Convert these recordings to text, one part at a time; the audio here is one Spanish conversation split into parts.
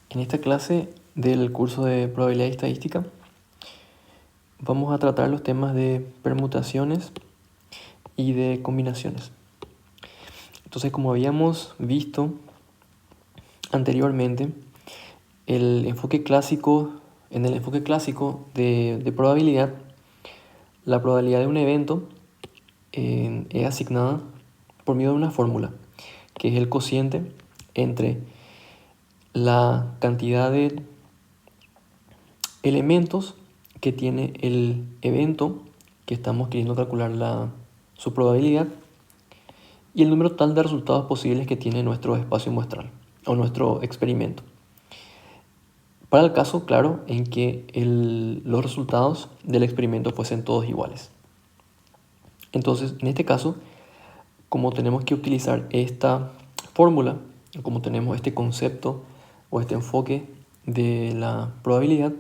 En esta clase del curso de probabilidad y estadística vamos a tratar los temas de permutaciones y de combinaciones. Entonces, como habíamos visto anteriormente, en el enfoque clásico de probabilidad, la probabilidad de un evento es asignada por medio de una fórmula, que es el cociente entre la cantidad de elementos que tiene el evento que estamos queriendo calcular su probabilidad y el número total de resultados posibles que tiene nuestro espacio muestral o nuestro experimento. Para el caso, claro, en que los resultados del experimento fuesen todos iguales. Entonces, en este caso, como tenemos que utilizar esta fórmula, como tenemos este concepto o este enfoque de la probabilidad,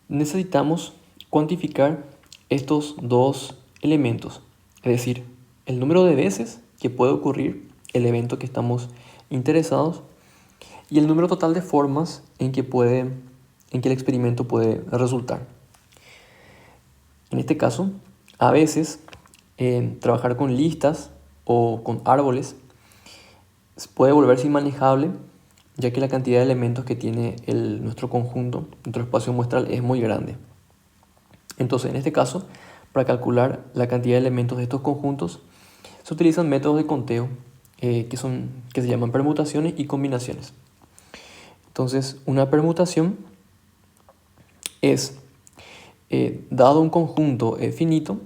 necesitamos cuantificar estos dos elementos, es decir, el número de veces que puede ocurrir el evento que estamos interesados y el número total de formas en que el experimento puede resultar. En este caso, a veces trabajar con listas o con árboles puede volverse inmanejable, ya que la cantidad de elementos que tiene nuestro conjunto, nuestro espacio muestral, es muy grande. Entonces, en este caso, para calcular la cantidad de elementos de estos conjuntos, se utilizan métodos de conteo que se llaman permutaciones y combinaciones. Entonces, una permutación es, dado un conjunto finito,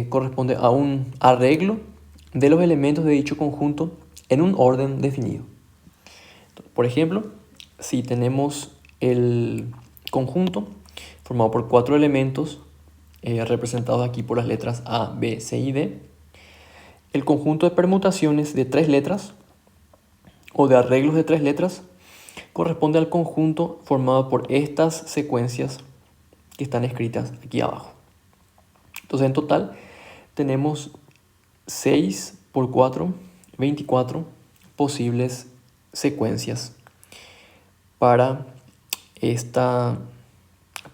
corresponde a un arreglo de los elementos de dicho conjunto en un orden definido. Por ejemplo, si tenemos el conjunto formado por 4 elementos representados aquí por las letras A, B, C y D, el conjunto de permutaciones de 3 letras o de arreglos de 3 letras corresponde al conjunto formado por estas secuencias que están escritas aquí abajo. Entonces, en total tenemos 6 por 4, 24 posibles secuencias para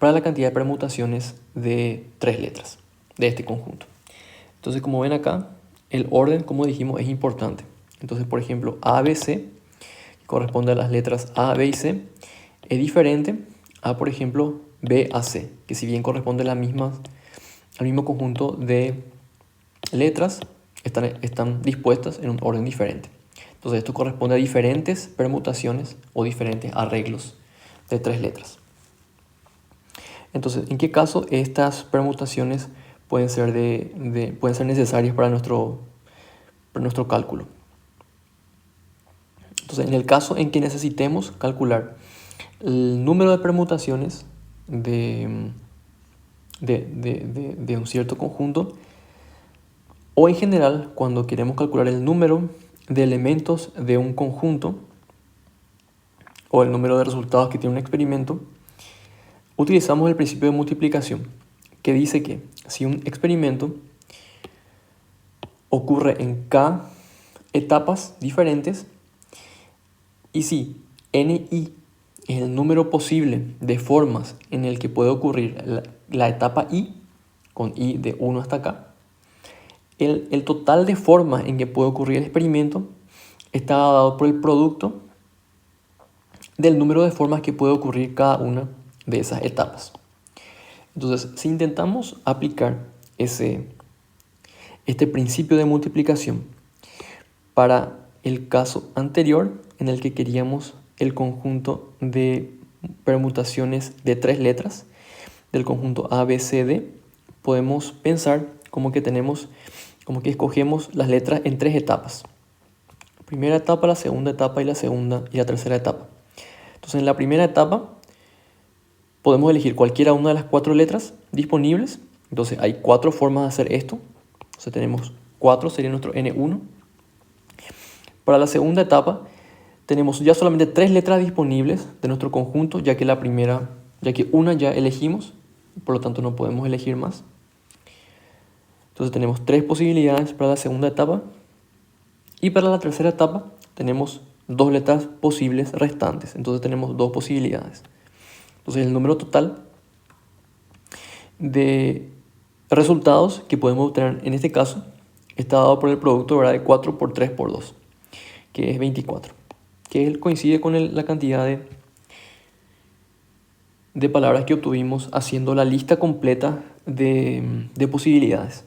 la cantidad de permutaciones de 3 letras de este conjunto. Entonces, como ven acá, el orden, como dijimos, es importante. Entonces, por ejemplo, ABC, que corresponde a las letras A, B y C, es diferente a, por ejemplo, B a C, que si bien corresponde al mismo conjunto de letras, están dispuestas en un orden diferente. Entonces, esto corresponde a diferentes permutaciones o diferentes arreglos de 3 letras. Entonces, ¿en qué caso estas permutaciones pueden ser necesarias para nuestro cálculo? Entonces, en el caso en que necesitemos calcular el número de permutaciones de un cierto conjunto, o en general cuando queremos calcular el número de elementos de un conjunto o el número de resultados que tiene un experimento, utilizamos el principio de multiplicación, que dice que si un experimento ocurre en K etapas diferentes y si Ni es el número posible de formas en el que puede ocurrir la etapa I, con I de 1 hasta K, el total de formas en que puede ocurrir el experimento está dado por el producto del número de formas que puede ocurrir cada una de esas etapas. Entonces, si intentamos aplicar este principio de multiplicación para el caso anterior en el que queríamos el conjunto de permutaciones de 3 letras del conjunto A, B, C, D, podemos pensar como que escogemos las letras en 3 etapas. La primera etapa, la segunda etapa y la tercera etapa. Entonces, en la primera etapa podemos elegir cualquiera una de las 4 letras disponibles. Entonces, hay 4 formas de hacer esto. Entonces, tenemos 4, sería nuestro N1. Para la segunda etapa, tenemos ya solamente 3 letras disponibles de nuestro conjunto, ya que una ya elegimos, por lo tanto no podemos elegir más. Entonces tenemos 3 posibilidades para la segunda etapa. Y para la tercera etapa tenemos dos letras posibles restantes. Entonces tenemos dos posibilidades. Entonces el número total de resultados que podemos obtener en este caso está dado por el producto, ¿verdad?, de 4 por 3 por 2, que es 24, que coincide con la cantidad de palabras que obtuvimos haciendo la lista completa de posibilidades.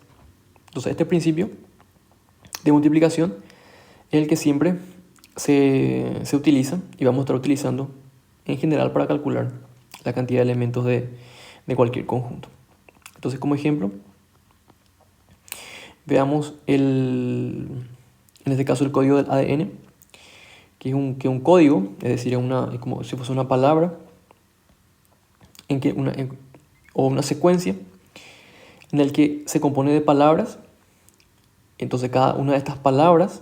Entonces este principio de multiplicación es el que siempre se utiliza y vamos a estar utilizando en general para calcular la cantidad de elementos de cualquier conjunto. Entonces, como ejemplo, veamos en este caso el código del ADN, que es un código, es decir, es como si fuese una palabra o una secuencia en el que se compone de palabras. Entonces cada una de estas palabras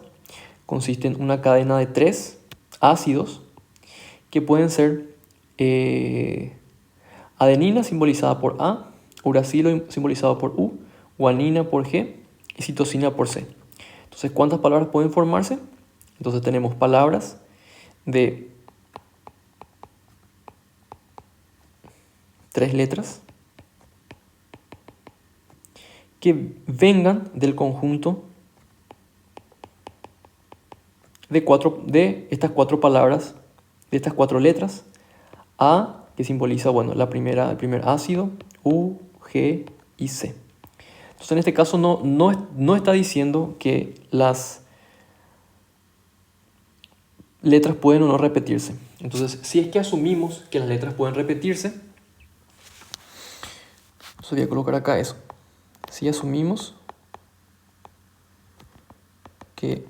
consiste en una cadena de 3 ácidos que pueden ser adenina simbolizada por A, uracilo simbolizado por U, guanina por G y citosina por C. Entonces, ¿cuántas palabras pueden formarse? Entonces tenemos palabras de 3 letras que vengan del conjunto de estas 4 palabras, de estas 4 letras. A, que simboliza, bueno, el primer ácido, U, G y C. Entonces en este caso no está diciendo que las letras pueden o no repetirse. Entonces, si es que asumimos que las letras pueden repetirse, entonces voy a colocar acá eso. Si asumimos que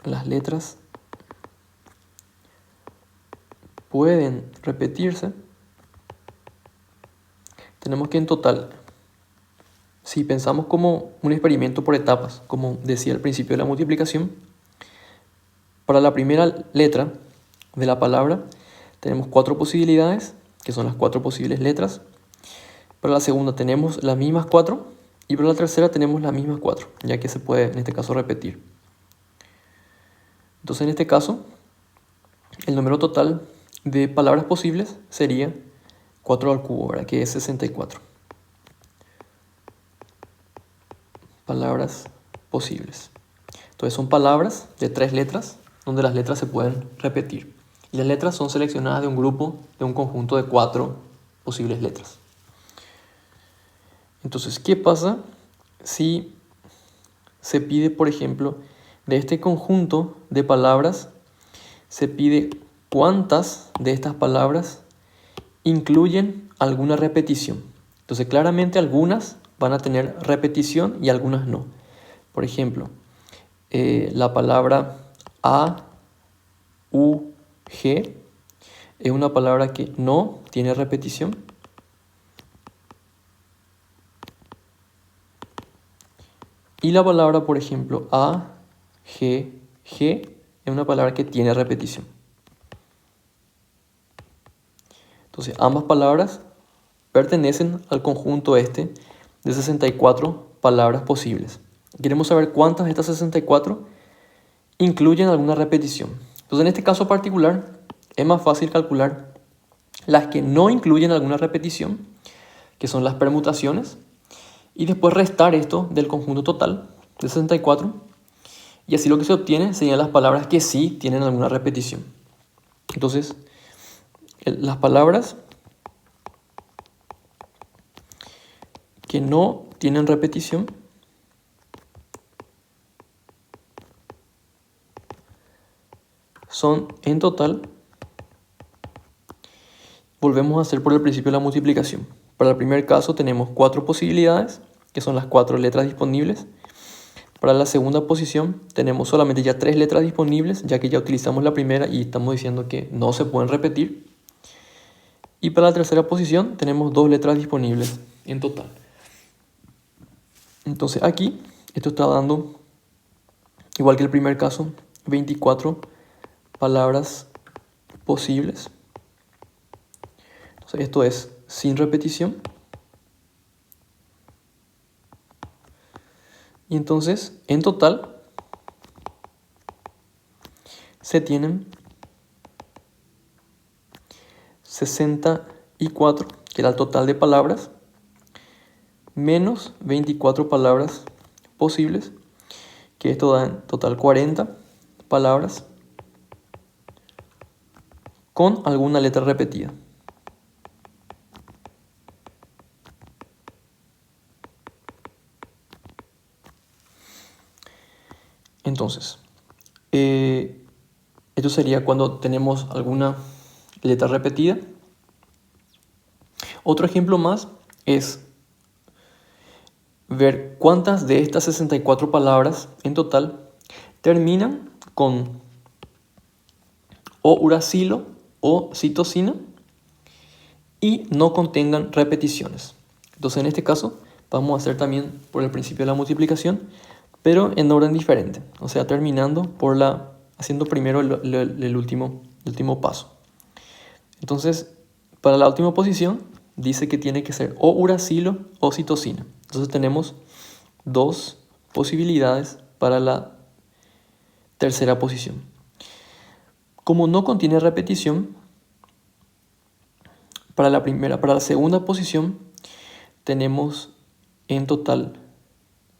las letras pueden repetirse, tenemos que en total, si pensamos como un experimento por etapas, como decía al principio de la multiplicación, para la primera letra de la palabra tenemos 4 posibilidades, que son las 4 posibles letras. Para la segunda tenemos las mismas 4 y para la tercera tenemos las mismas 4, ya que se puede en este caso repetir. Entonces en este caso el número total de palabras posibles sería 4 al cubo, ¿verdad?, que es 64 palabras posibles. Entonces son palabras de 3 letras donde las letras se pueden repetir. Y las letras son seleccionadas de un grupo, de un conjunto de 4 posibles letras. Entonces, ¿qué pasa si se pide, por ejemplo, de este conjunto de palabras, se pide cuántas de estas palabras incluyen alguna repetición? Entonces, claramente algunas van a tener repetición y algunas no. Por ejemplo, la palabra A, U, G es una palabra que no tiene repetición. Y la palabra, por ejemplo, A, G, G es una palabra que tiene repetición. Entonces, ambas palabras pertenecen al conjunto este de 64 palabras posibles. Queremos saber cuántas de estas 64 incluyen alguna repetición. Entonces, en este caso particular, es más fácil calcular las que no incluyen alguna repetición, que son las permutaciones, y después restar esto del conjunto total de 64, y así lo que se obtiene serían las palabras que sí tienen alguna repetición. Entonces, las palabras que no tienen repetición son en total, volvemos a hacer por el principio de la multiplicación. Para el primer caso tenemos 4 posibilidades, que son las 4 letras disponibles. Para la segunda posición tenemos solamente ya 3 letras disponibles, ya que ya utilizamos la primera y estamos diciendo que no se pueden repetir. Y para la tercera posición tenemos 2 letras disponibles en total. Entonces aquí, esto está dando, igual que el primer caso, 24 palabras posibles. Entonces esto es sin repetición. Y entonces, en total, se tienen 64, que era el total de palabras, menos 24 palabras posibles, que esto da en total 40 palabras con alguna letra repetida. Entonces, esto sería cuando tenemos alguna letra repetida. Otro ejemplo más es ver cuántas de estas 64 palabras en total terminan con o uracilo o citosina y no contengan repeticiones. Entonces en este caso vamos a hacer también por el principio de la multiplicación, pero en orden diferente. O sea, terminando haciendo primero el último paso. Entonces, para la última posición dice que tiene que ser o uracilo o citosina. Entonces tenemos dos posibilidades para la tercera posición. Como no contiene repetición, para la segunda posición tenemos en total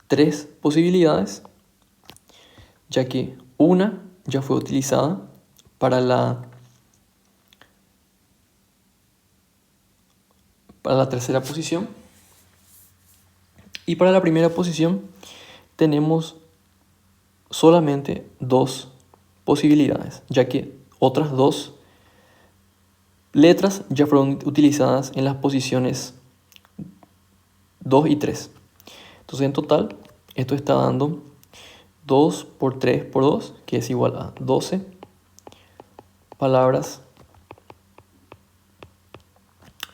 3 posibilidades, ya que una ya fue utilizada para la tercera posición. Y para la primera posición tenemos solamente 2 posibilidades, ya que otras 2 letras ya fueron utilizadas en las posiciones 2 y 3. Entonces en total esto está dando 2 por 3 por 2, que es igual a 12 palabras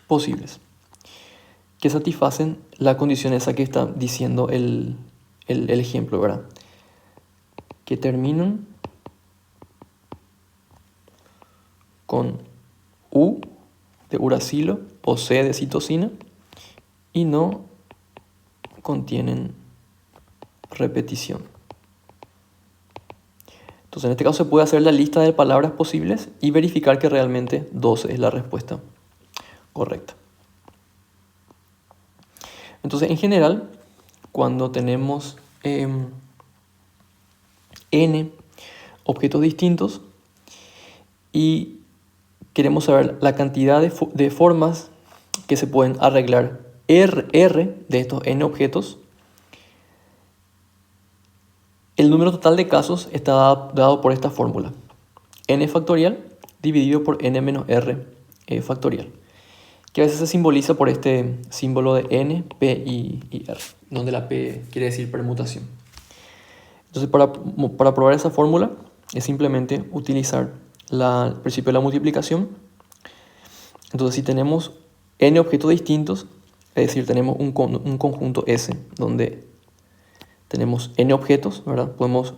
posibles que satisfacen la condición esa que está diciendo el ejemplo, ¿verdad? Que terminan con U de uracilo o C de citosina y no contienen repetición. Entonces en este caso se puede hacer la lista de palabras posibles y verificar que realmente 12 es la respuesta correcta. Entonces en general, cuando tenemos n objetos distintos y queremos saber la cantidad de formas que se pueden arreglar R de estos n objetos, el número total de casos está dado por esta fórmula: n factorial dividido por n menos r factorial, que a veces se simboliza por este símbolo de n, p y r, donde la p quiere decir permutación. Entonces para probar esa fórmula es simplemente utilizar el principio de la multiplicación. Entonces si tenemos n objetos distintos, es decir, tenemos un conjunto S donde tenemos n objetos, ¿verdad? Podemos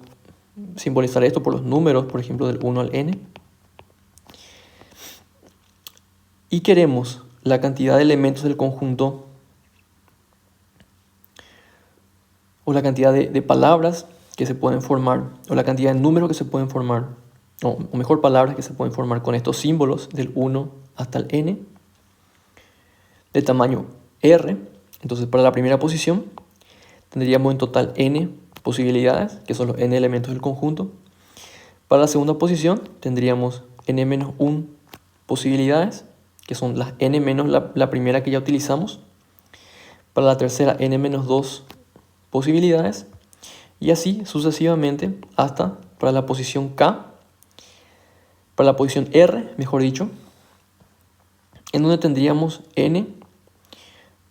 simbolizar esto por los números, por ejemplo, del 1 al n. Y queremos la cantidad de elementos del conjunto o la cantidad de palabras que se pueden formar o la cantidad de números que se pueden formar, o mejor, palabras que se pueden formar con estos símbolos del 1 hasta el n de tamaño r. Entonces para la primera posición tendríamos en total n posibilidades, que son los n elementos del conjunto. Para la segunda posición tendríamos n-1 posibilidades, que son las n menos la primera que ya utilizamos. Para la tercera n-2 posibilidades, y así sucesivamente hasta para la posición K, para la posición R, mejor dicho, en donde tendríamos n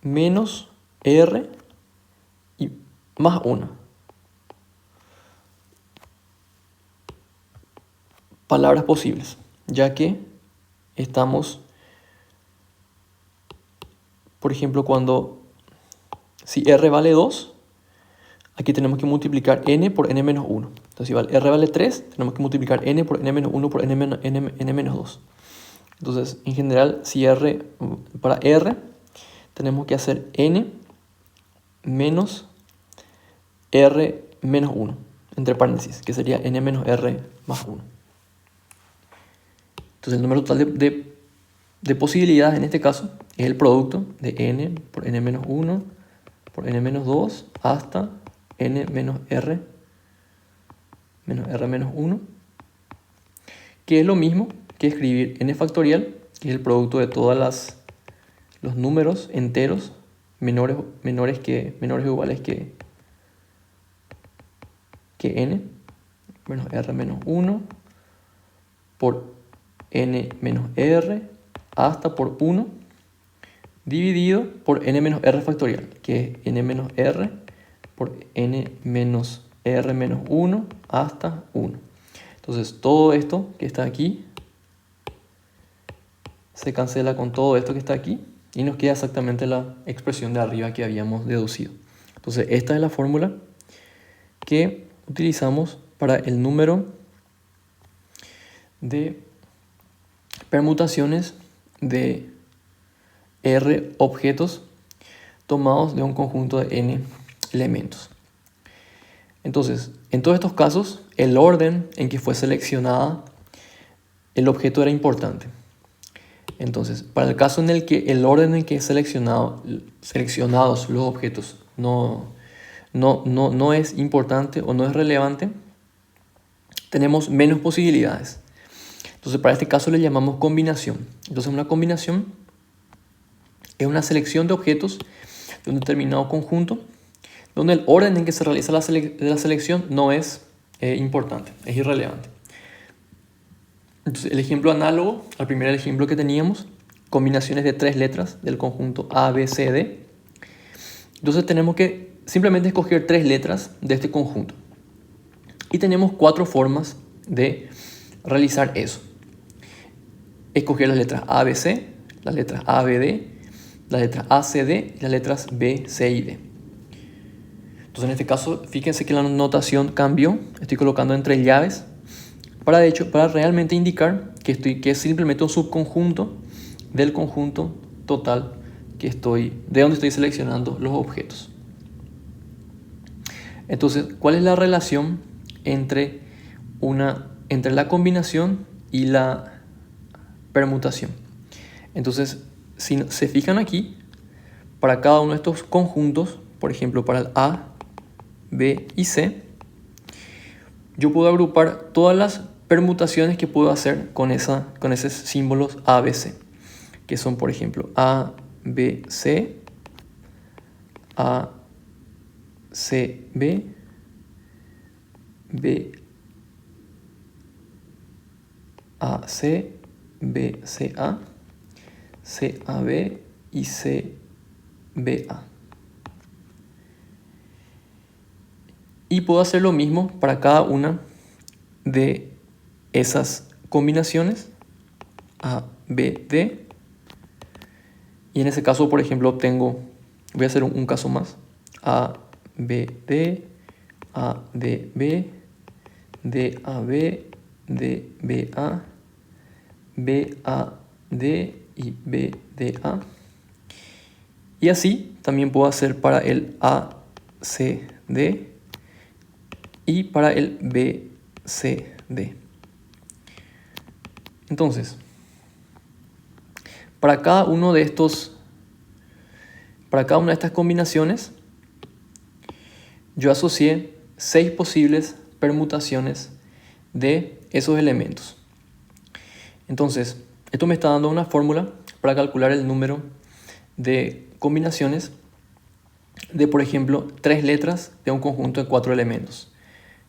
menos r y más 1 palabras posibles, ya que estamos, por ejemplo, si r vale 2, aquí tenemos que multiplicar n por n menos 1. Entonces si r vale 3, tenemos que multiplicar n por n menos 1 por n menos 2. Entonces, en general, para r, tenemos que hacer n menos r menos 1, entre paréntesis, que sería n menos r más 1. Entonces el número total de posibilidades en este caso es el producto de n por n menos 1 por n menos 2 hasta n menos r menos 1, que es lo mismo que escribir n factorial, que es el producto de todos los números enteros menores o iguales que n, menos r menos 1 por n menos r hasta por 1 dividido por n menos r factorial, que es n menos r por n menos r menos 1 hasta 1. Entonces todo esto que está aquí se cancela con todo esto que está aquí y nos queda exactamente la expresión de arriba que habíamos deducido. Entonces esta es la fórmula que utilizamos para el número de permutaciones de R objetos tomados de un conjunto de n elementos. Entonces, en todos estos casos, el orden en que fue seleccionada el objeto era importante. Entonces, para el caso en el que el orden en que seleccionados los objetos no es importante o no es relevante, tenemos menos posibilidades. Entonces, para este caso le llamamos combinación. Entonces, una combinación es una selección de objetos de un determinado conjunto donde el orden en que se realiza la selección no es importante, es irrelevante. Entonces, el ejemplo análogo al primer ejemplo que teníamos, combinaciones de 3 letras del conjunto A, B, C, D. Entonces tenemos que simplemente escoger 3 letras de este conjunto. Y tenemos 4 formas de realizar eso. Escoger las letras A, B, C, las letras A, B, D, las letras A, C, D y las letras B, C y D. Entonces en este caso, fíjense que la notación cambió. Estoy colocando entre llaves para realmente indicar que es simplemente un subconjunto del conjunto total de donde estoy seleccionando los objetos. Entonces, ¿cuál es la relación entre la combinación y la permutación? Entonces, si se fijan aquí, para cada uno de estos conjuntos, por ejemplo, para el A, B y C, yo puedo agrupar todas las permutaciones que puedo hacer con esos símbolos A, B, C, que son, por ejemplo, A, B, C, A, C, B, B, A, C, B, C, A, C, A, B y C, B, A. Y puedo hacer lo mismo para cada una de esas combinaciones, A, B, D. Y en ese caso, por ejemplo, voy a hacer un caso más, A, B, D, A, D, B, D, A, B, D, B, A, B, A, D y B, D, A. Y así también puedo hacer para el A, C, D y para el B, C, D. Entonces, para cada una de estas combinaciones, yo asocié 6 posibles permutaciones de esos elementos. Entonces, esto me está dando una fórmula para calcular el número de combinaciones de, por ejemplo, 3 letras de un conjunto de 4 elementos.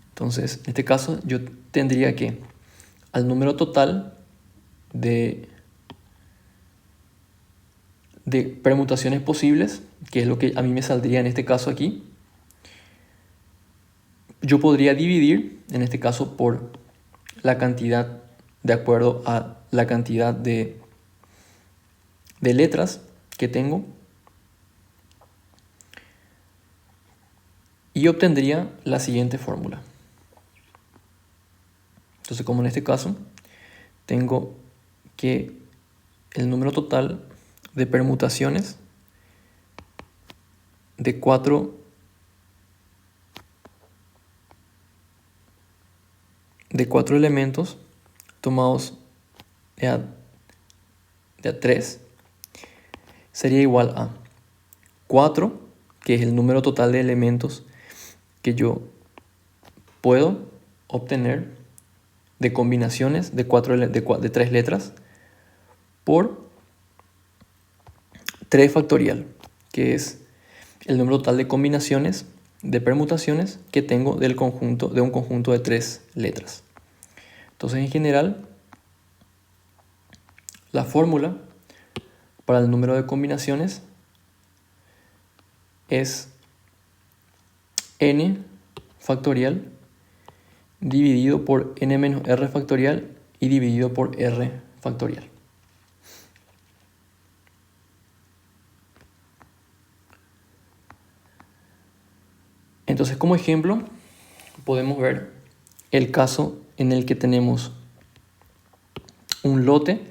Entonces, en este caso, yo tendría que al número total de permutaciones posibles, que es lo que a mí me saldría en este caso aquí, yo podría dividir, en este caso, por la cantidad de acuerdo a la cantidad de letras que tengo, y obtendría la siguiente fórmula. Entonces, como en este caso, tengo que el número total de permutaciones de 4 elementos tomados de a 3 sería igual a 4, que es el número total de elementos que yo puedo obtener de combinaciones de 3 letras, por 3 factorial, que es el número total de combinaciones, de permutaciones que tengo de un conjunto de 3 letras. Entonces, en general, la fórmula para el número de combinaciones es n factorial dividido por n menos r factorial y dividido por r factorial. Entonces, como ejemplo, podemos ver el caso en el que tenemos un lote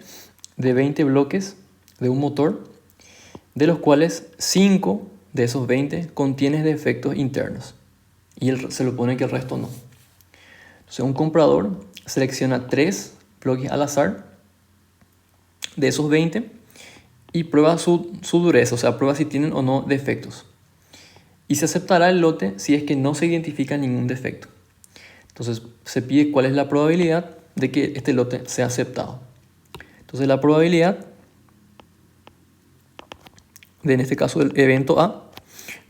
de 20 bloques de un motor, de los cuales 5 de esos 20 contienen defectos internos y se lo pone que el resto no. Entonces, un comprador selecciona 3 bloques al azar de esos 20 y prueba su dureza, o sea, prueba si tienen o no defectos. Y se aceptará el lote si es que no se identifica ningún defecto. Entonces, se pide cuál es la probabilidad de que este lote sea aceptado. Entonces, la probabilidad de, en este caso, el evento A,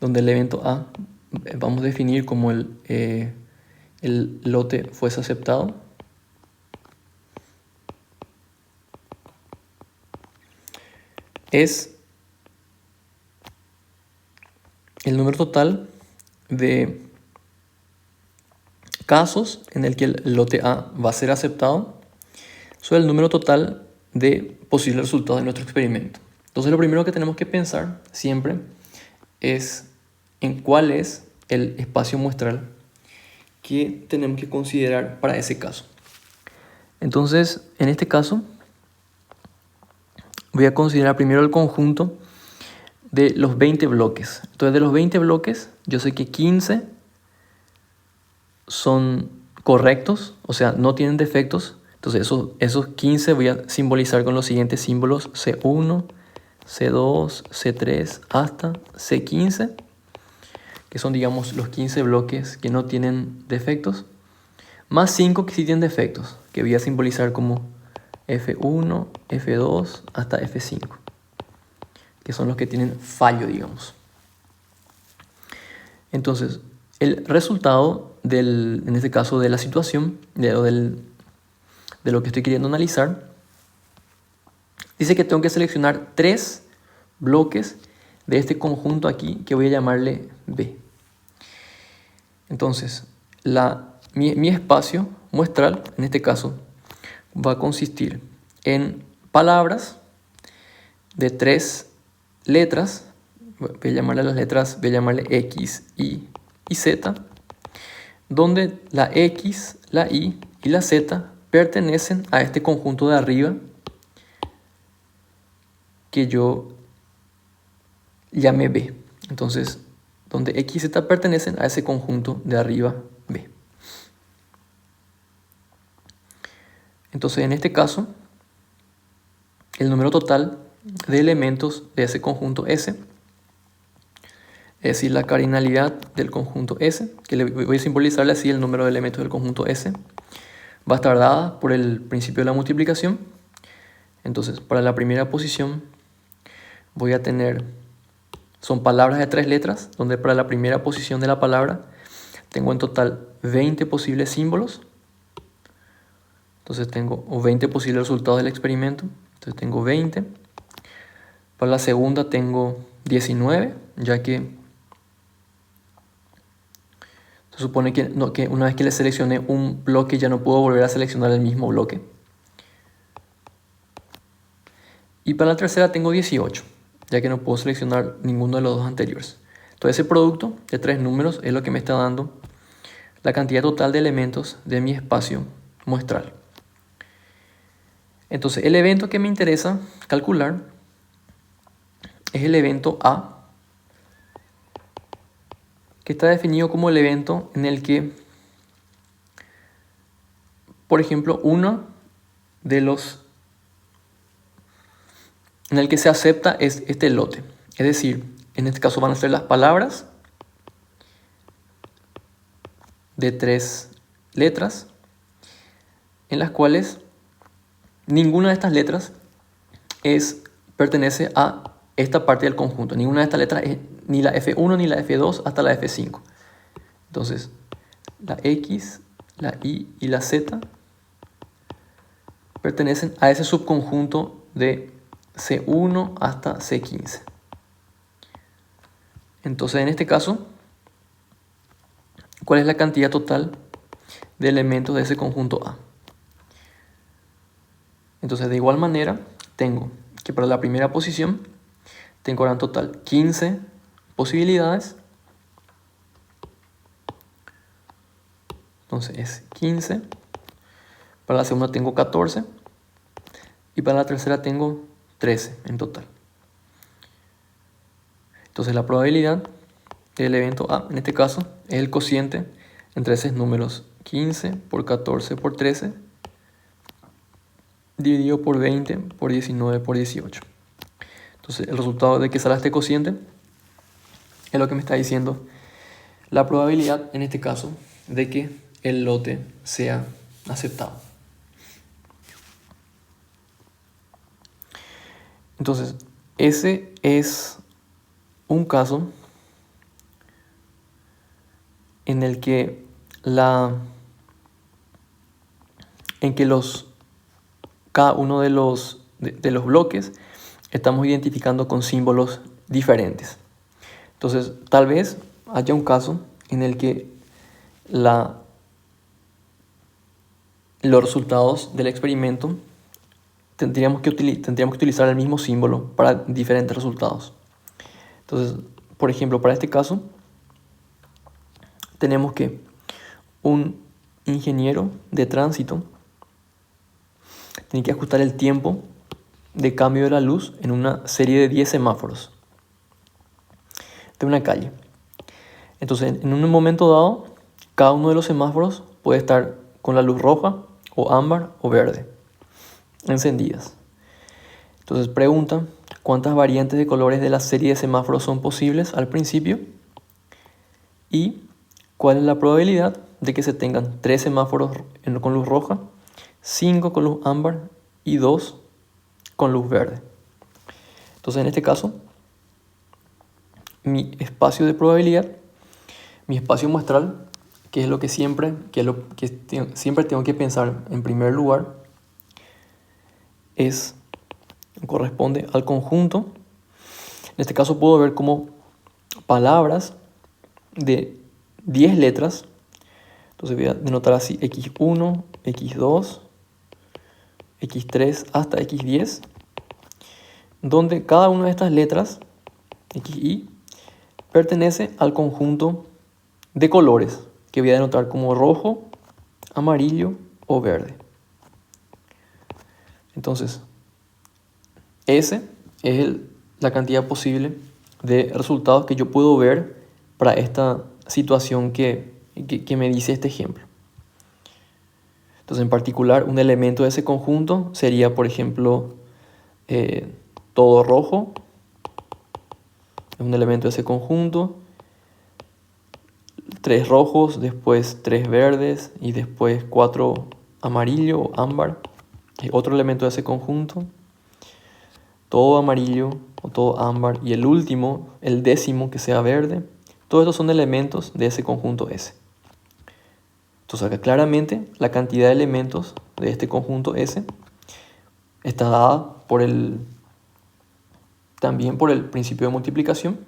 donde el evento A vamos a definir como el lote fuese aceptado, es el número total de casos en el que el lote A va a ser aceptado sobre el número total de posibles resultados de nuestro experimento. Entonces, lo primero que tenemos que pensar siempre es en cuál es el espacio muestral que tenemos que considerar para ese caso. Entonces, en este caso, voy a considerar primero el conjunto de los 20 bloques. Entonces, de los 20 bloques, yo sé que 15 son correctos, o sea, no tienen defectos. Entonces, esos 15 voy a simbolizar con los siguientes símbolos: C1, C2, C3, hasta C15, que son, digamos, los 15 bloques que no tienen defectos, más 5 que sí tienen defectos, que voy a simbolizar como F1, F2, hasta F5, que son los que tienen fallo, digamos. Entonces, el resultado en este caso, de la situación, de lo que estoy queriendo analizar, dice que tengo que seleccionar 3 bloques de este conjunto aquí, que voy a llamarle B. Entonces, mi espacio muestral, en este caso, va a consistir en palabras de 3 letras. Voy a llamarle las letras, voy a llamarle X, Y y Z, donde la X, la Y y la Z pertenecen a este conjunto de arriba que yo llame B. Entonces, donde X y Z pertenecen a ese conjunto de arriba B. Entonces, en este caso, el número total de elementos de ese conjunto S, es decir, la cardinalidad del conjunto S, que voy a simbolizarle así el número de elementos del conjunto S, va a estar dada por el principio de la multiplicación. Entonces, para la primera posición voy a tener, son palabras de 3 letras, donde para la primera posición de la palabra tengo en total 20 posibles símbolos. Entonces tengo 20 posibles resultados del experimento. Entonces tengo 20. Para la segunda tengo 19, ya que se supone que una vez que le seleccioné un bloque ya no puedo volver a seleccionar el mismo bloque. Y para la tercera tengo 18, ya que no puedo seleccionar ninguno de los dos anteriores. Entonces, ese producto de 3 números es lo que me está dando la cantidad total de elementos de mi espacio muestral. Entonces, el evento que me interesa calcular es el evento A, que está definido como el evento en el que, por ejemplo, uno de los en el que se acepta es este lote. Es decir, en este caso van a ser las palabras de 3 letras, en las cuales ninguna de estas letras pertenece a esta parte del conjunto. Ninguna de estas letras es ni la F1 ni la F2 hasta la F5. Entonces, la X, la Y y la Z pertenecen a ese subconjunto de C1 hasta C15. Entonces, en este caso, ¿cuál es la cantidad total de elementos de ese conjunto A? Entonces, de igual manera, tengo que para la primera posición tengo ahora en total 15 posibilidades. Entonces es 15. Para la segunda tengo 14. Y para la tercera tengo 13 en total. Entonces la probabilidad del evento A, en este caso, es el cociente entre esos números 15 por 14 por 13 dividido por 20 por 19 por 18. Entonces el resultado de que salga este cociente es lo que me está diciendo la probabilidad, en este caso, de que el lote sea aceptado. Entonces, ese es un caso en el que cada uno de los bloques estamos identificando con símbolos diferentes. Entonces, tal vez haya un caso en el que los resultados del experimento tendríamos que utilizar el mismo símbolo para diferentes resultados. Entonces, por ejemplo, para este caso, tenemos que un ingeniero de tránsito tiene que ajustar el tiempo de cambio de la luz en una serie de 10 semáforos de una calle. Entonces, en un momento dado, cada uno de los semáforos puede estar con la luz roja o ámbar o verde encendidas. Entonces pregunta cuántas variantes de colores de la serie de semáforos son posibles al principio y cuál es la probabilidad de que se tengan 3 semáforos con luz roja, 5 con luz ámbar y 2 con luz verde. Entonces en este caso, mi espacio de probabilidad, mi espacio muestral, que es lo que siempre tengo que pensar en primer lugar, corresponde al conjunto. En este caso puedo ver como palabras de 10 letras. Entonces voy a denotar así X1, X2, X3 hasta X10, donde cada una de estas letras, XY, pertenece al conjunto de colores que voy a denotar como rojo, amarillo o verde. Entonces, S es la cantidad posible de resultados que yo puedo ver para esta situación que me dice este ejemplo. Entonces, en particular, un elemento de ese conjunto sería, por ejemplo, todo rojo. Es un elemento de ese conjunto. 3 rojos, después 3 verdes y después 4 amarillo o ámbar. Es otro elemento de ese conjunto. Todo amarillo o todo ámbar y el último, el décimo, que sea verde. Todos estos son elementos de ese conjunto S. Entonces acá claramente la cantidad de elementos de este conjunto S está dada también por el principio de multiplicación.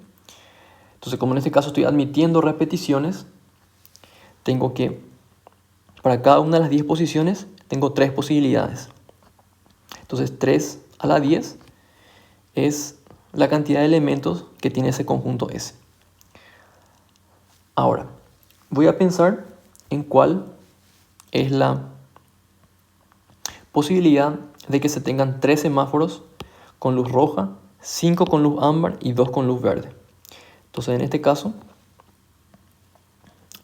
Entonces, como en este caso estoy admitiendo repeticiones, tengo que, para cada una de las 10 posiciones, tengo 3 posibilidades. Entonces 3 a la 10 es la cantidad de elementos que tiene ese conjunto S. Ahora, voy a pensar en cuál es la posibilidad de que se tengan 3 semáforos con luz roja, 5 con luz ámbar y 2 con luz verde. Entonces, en este caso,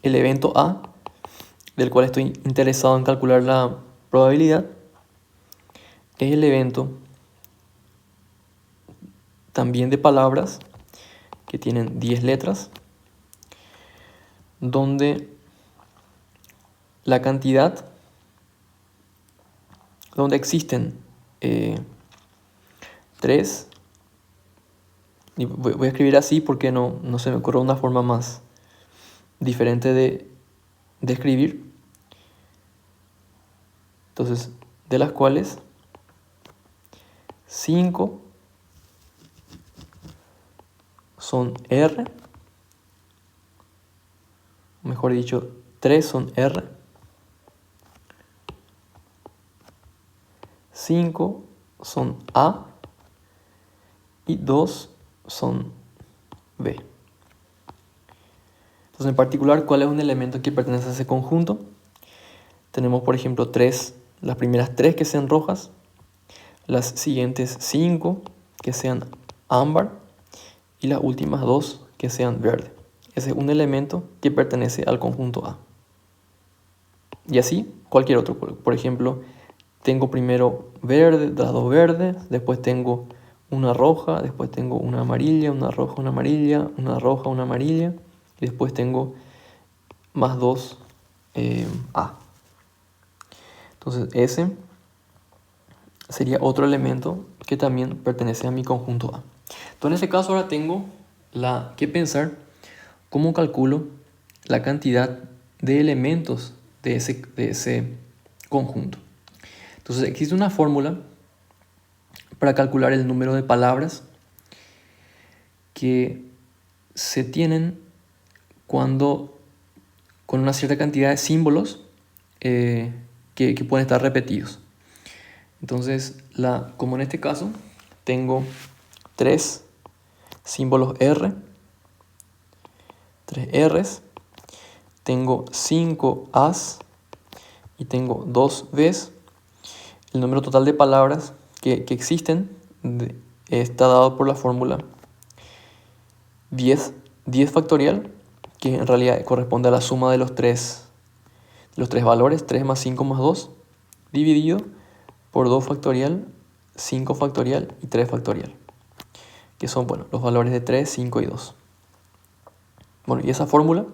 el evento A, del cual estoy interesado en calcular la probabilidad, es el evento también de palabras que tienen 10 letras, donde la cantidad, donde existen 3, y voy a escribir así porque no se me ocurre una forma más diferente de escribir. Entonces, de las cuales 5 son R, mejor dicho, 3 son R, 5 son A y 2 son B. Entonces, en particular, ¿cuál es un elemento que pertenece a ese conjunto? Tenemos, por ejemplo, las primeras 3 que sean rojas, las siguientes 5 que sean ámbar y las últimas 2 que sean verde. Ese es un elemento que pertenece al conjunto A. Y así cualquier otro. Por ejemplo, tengo primero verde, las 2 verdes, después tengo una roja, después tengo una amarilla, una roja, una amarilla, una roja, una amarilla, y después tengo más 2 A. Entonces ese sería otro elemento que también pertenece a mi conjunto A. Entonces en este caso ahora tengo que pensar cómo calculo la cantidad de elementos de ese conjunto. Entonces existe una fórmula para calcular el número de palabras que se tienen con una cierta cantidad de símbolos que pueden estar repetidos. Entonces, como en este caso, tengo 3 símbolos R, 3 Rs, tengo 5 As y tengo 2 Bs. El número total de palabras que existen está dado por la fórmula 10 factorial, que en realidad corresponde a la suma de los tres valores, 3 más 5 más 2, dividido por 2 factorial, 5 factorial y 3 factorial, que son los valores de 3, 5 y 2. Y esa fórmula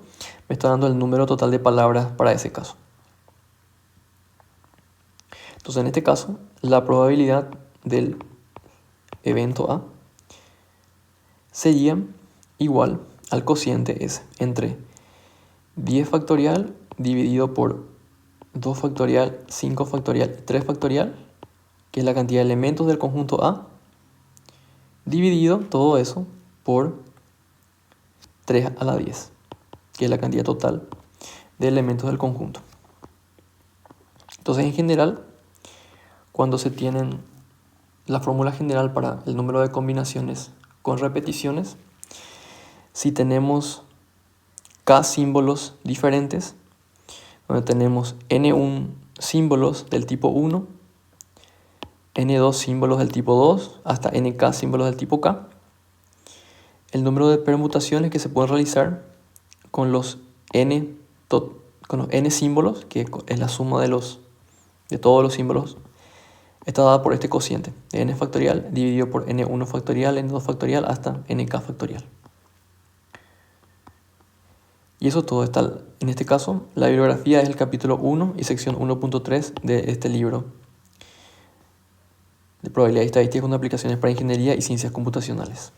me está dando el número total de palabras para ese caso. Entonces, en este caso, la probabilidad del evento A sería igual al cociente S entre 10 factorial dividido por 2 factorial, 5 factorial y 3 factorial, que es la cantidad de elementos del conjunto A, dividido todo eso por 3 a la 10, que es la cantidad total de elementos del conjunto. Entonces, en general, cuando se tienen la fórmula general para el número de combinaciones con repeticiones, si tenemos K símbolos diferentes, donde tenemos N1 símbolos del tipo 1, N2 símbolos del tipo 2, hasta NK símbolos del tipo K, el número de permutaciones que se pueden realizar con los N símbolos, que es la suma de todos los símbolos, está dada por este cociente, N factorial dividido por N1 factorial, N2 factorial, hasta NK factorial. Y eso todo está, en este caso, la bibliografía es el capítulo 1 y sección 1.3 de este libro de probabilidad y estadística con aplicaciones para ingeniería y ciencias computacionales.